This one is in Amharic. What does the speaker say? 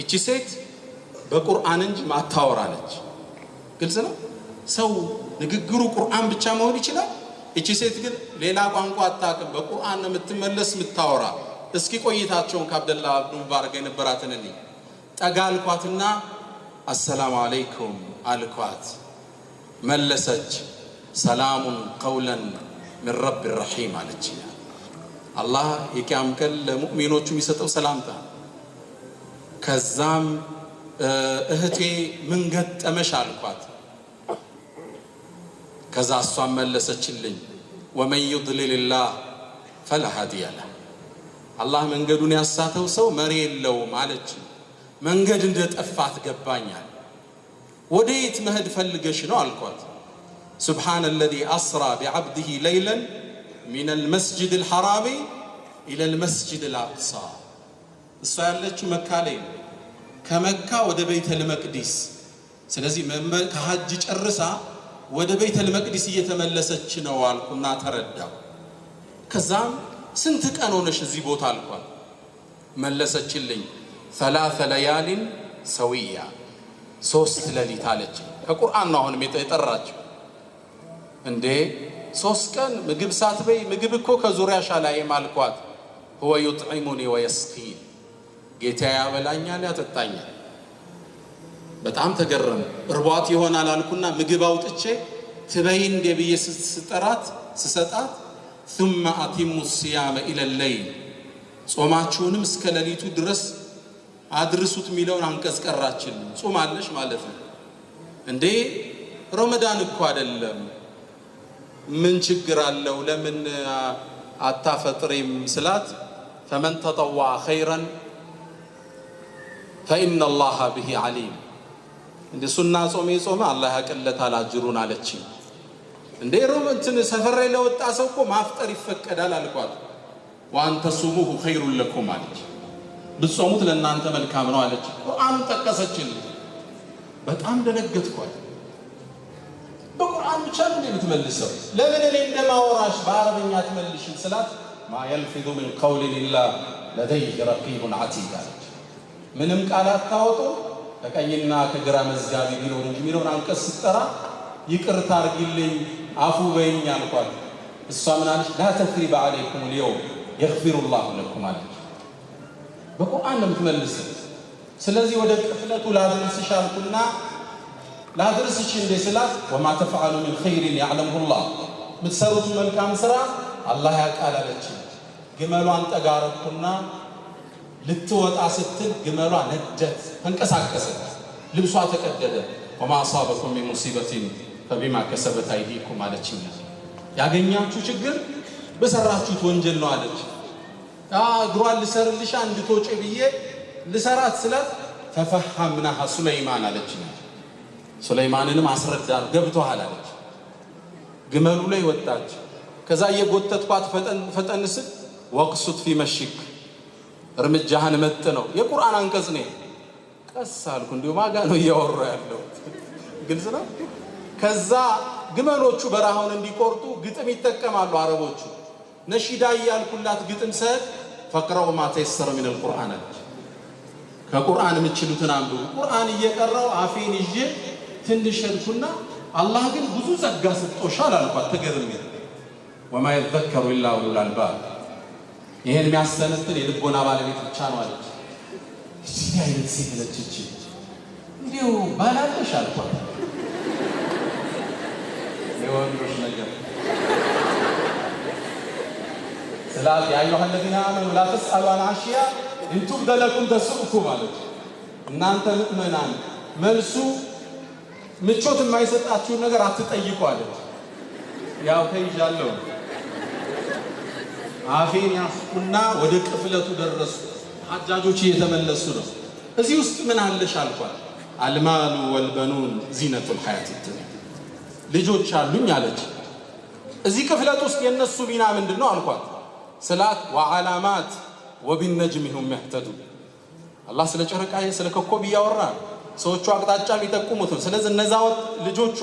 እቺ ሴት በቁርአን እንጂ ማታወራ ነች ግልጽ ነው ሰው ንግግሩ ቁርአን ብቻ መሆን ይችላል እቺ ሴት ግን ሌላ ቋንቋ አታውቅም በቁርአን ነው የምትመለስ የምታወራ እስኪ ቆይታቸውን ከአብደላህ ኢብኑ ሙባረክ የነበራትን እንይ ጠጋልኳትና አሰላሙ አለይኩም አልኳት መለሰች ሰላሙን ቀውለን من رب الرحيم አለች አላህ የቂያም ቀን ለሙእሚኖቹ የሚሰጠው ሰላምታ ከዛም እህቴ ምን ገጠመሽ አልኳት ከዛ እሷም መለሰችልኝ ومن يضلل الله فلا هادي له አላህ መንገዱን ያሳተው ሰው መሪ የለውም አለች መንገድ እንደጠፋት ገባኛል ወዴት መሄድ ፈልገሽ ነው አልኳት سبحان الذي أسرى بعبده ليلا من المسجد الحرام إلى المسجد الأقصى السؤال مكة لين كمكة ود بيت المقدس سلازي كحج الرسا ود بيت المقدس يتملسش نوال كنا تردّا كزام سنتك أنونش زيبوت القا ملسش لين 3 ليال سوية ሶስት ሌሊት አለች ከቁርአን ነው አሁን የሚጠራቸው እንዴ ሶስት ቀን ምግብ ሳትበይ ምግብ እኮ ከዙሪያሽ ላይ ማልቋት هو يطعمني ويسقي ጌታ ያበላኛል ያጠጣኛል በጣም ተገረመ እርቧት ይሆናል አልኩና ምግብ አውጥቼ ትበይ እንደ ብዬ ስጠራት ስሰጣት ثم اتم الصيام الى الليل ጾማችሁንም እስከ ሌሊቱ ድረስ አድርሱት ሚለውን አንቀጽ ቀራችልን ጾማለሽ ማለት ነው እንዴ ረመዳን እኮ አይደለም ምን ችግር አለው ለምን አታፈጥሪም ስላት فمن تطوع خيرا فإن الله به عليم እንዴ ሱና ጾም ይጾም አላህ ያቀለታል አጅሩን አለች እንዴ ረመዳን ሰፈር ላይ ለወጣ ሰው እኮ ማፍጠር ይፈቀዳል አልኳት وان تصوموه خير لكم አለች ብጾሙት ለእናንተ መልካም ነው አለች ቁርአን ተቀሰችልኝ በጣም ደነገጥኳት በቁርአን ብቻ ነው የምትመልሰው ለምን እኔ እንደማወራሽ በአረብኛ ትመልሽን ስላት ما يلفظ من قول الا لديه رقيب عتيد አለች ምንም ቃላት ታወጡ ተቀይና ከግራ መዝጋቢ ቢኖር እንጂ ሚሮን አንቀስ ሲጠራ ይቅርታ አርግልኝ አፉ በይኝ አልኳት እሷ ምን አለች لا تثريب عليكم اليوم يغفر الله لكم አለች በቁርአን ነው የምትመልሰው ስለዚህ ወደ ቅፍለቱ ላድርስሽ አልኩና ላድርስሽ እንደ ስላት وما تفعلوا من خير يعلمه الله ምትሰሩት መልካም ስራ አላህ ያውቃል አለች ግመሏን ጠጋረኩና ልትወጣ ስትል ግመሏ ነደት ተንቀሳቀሰች ልብሷ ተቀደደ وما اصابكم من مصيبه فبما كسبت ايديكم አለች ያገኛችሁ ችግር በሰራችሁት ወንጀል ነው አለች እግሯን ልሰርልሽ አንድ ቶጬ ብዬ ልሰራት ስላት ተፈሐምናها ሱለይማን አለች ሱለይማንንም አስረዳር ገብቷል አለች ግመሉ ላይ ወጣች ከዛ የጎተትኳት ፈጠንስ ወቅሱት في مشيك እርምጃህን መጥነው የቁርአን አንቀጽ ነው ቀሳልኩ እንዲው ማጋ ነው ያወራ ያለው ግልጽ ነው ከዛ ግመሎቹ በራውን እንዲቆርጡ ግጥም ይተከማሉ አረቦቹ ነሺዳ ያልኩላት ግጥም ሰጥ فقرأوا ما تيسر من القرآن ከቁርአን ምችሉትን አንብቡ ቁርአን እየቀራው አፌን ይዤ ትንሽልኩና አላህ ግን ብዙ ጸጋ ሰጥቶሻል አልኳት ተገርሜ وما يذكر الا اولو الالباب ይሄን የሚያስተነትን የልቦና ባለቤት ብቻ ነው አለች እዚህ አይነት ሴት ነች እቺ እንዴው ባላለሽ አልኳት የወንዶች ነገር سلام يا أيها الذين آمنوا لا تسألوا عن أشياء إن تبد لكم تسؤكم عليك እናንተ ምእመናን መልሱ ምቾት የማይሰጣችሁ ነገር አትጠይቁ አለች ያው ተይዣለሁ አፌን ያስኩና ወደ ቅፍለቱ ደረሱ ሐጃጆች እየተመለሱ ነው እዚህ ውስጥ ምን አለሽ አልኳት አልማሉ ወልበኑን ዚነቱ الحياة الدنيا ልጆች አሉኝ አለች እዚህ ቅፍለት ውስጥ የነሱ ሚና ምንድነው አልኳት سلات وعلامات وبالنجم هم يهتدون الله ስለ ጨረቃ ስለ ኮከብ ያወራ ሰዎቹ አቅጣጫ የሚጠቁሙት ስለዚህ እነዛው ልጆቿ